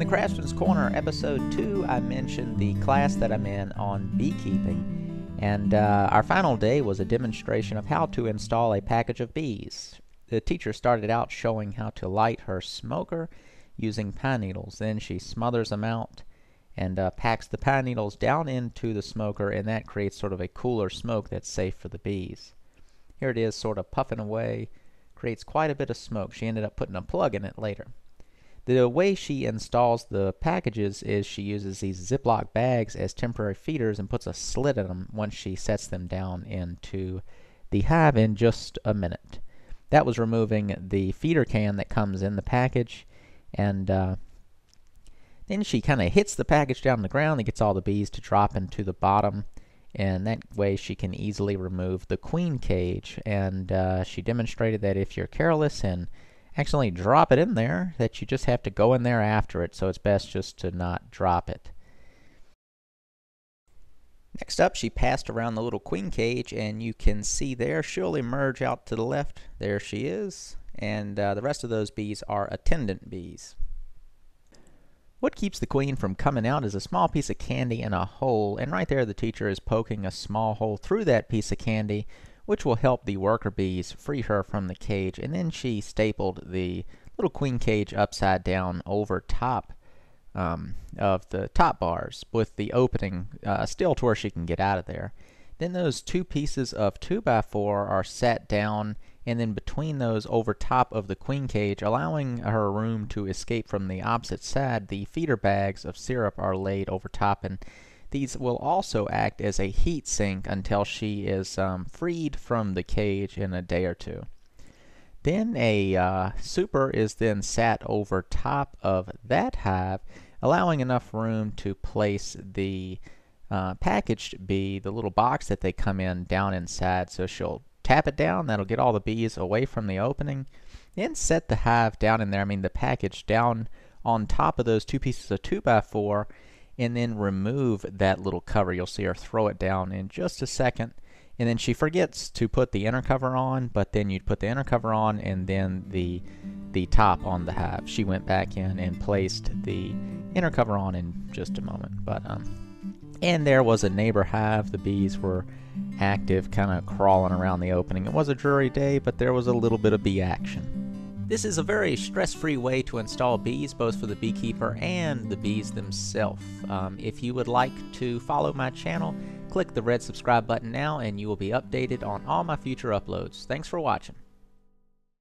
Homestead Craftsman's Corner, Episode 2, I mentioned the class that I'm in on beekeeping, and our final day was a demonstration of how to install a package of bees. The teacher started out showing how to light her smoker using pine needles. Then she smothers them out and packs the pine needles down into the smoker, and that creates sort of a cooler smoke that's safe for the bees. Here it is, sort of puffing away, creates quite a bit of smoke. She ended up putting a plug in it later. The way she installs the packages is she uses these Ziploc bags as temporary feeders and puts a slit in them once she sets them down into the hive in just a minute. That was removing the feeder can that comes in the package, and then she kind of hits the package down on the ground and gets all the bees to drop into the bottom, and that way she can easily remove the queen cage. And she demonstrated that if you're careless and accidentally drop it in there, that you just have to go in there after it, so it's best just to not drop it. Next up, she passed around the little queen cage, and you can see there she'll emerge out to the left. There she is, and the rest of those bees are attendant bees. What keeps the queen from coming out is a small piece of candy in a hole, and right there the teacher is poking a small hole through that piece of candy, which will help the worker bees free her from the cage. And then she stapled the little queen cage upside down over top of the top bars with the opening still to where she can get out of there. Then those two pieces of 2x4 are set down, and then between those over top of the queen cage, allowing her room to escape from the opposite side, the feeder bags of syrup are laid over top, and these will also act as a heat sink until she is freed from the cage in a day or two. Then a super is then sat over top of that hive, allowing enough room to place the packaged bee, the little box that they come in, down inside. So she'll tap it down, that'll get all the bees away from the opening, then set the hive down in there, the package down on top of those two pieces of 2x4, and then remove that little cover. You'll see her throw it down in just a second, and then she forgets to put the inner cover on, but then you'd put the inner cover on and then the top on the hive. She went back in and placed the inner cover on in just a moment. And there was a neighbor hive. The bees were active, kind of crawling around the opening. It was a dreary day, but there was a little bit of bee action. This is a very stress-free way to install bees, both for the beekeeper and the bees themselves. If you would like to follow my channel, click the red subscribe button now and you will be updated on all my future uploads. Thanks for watching.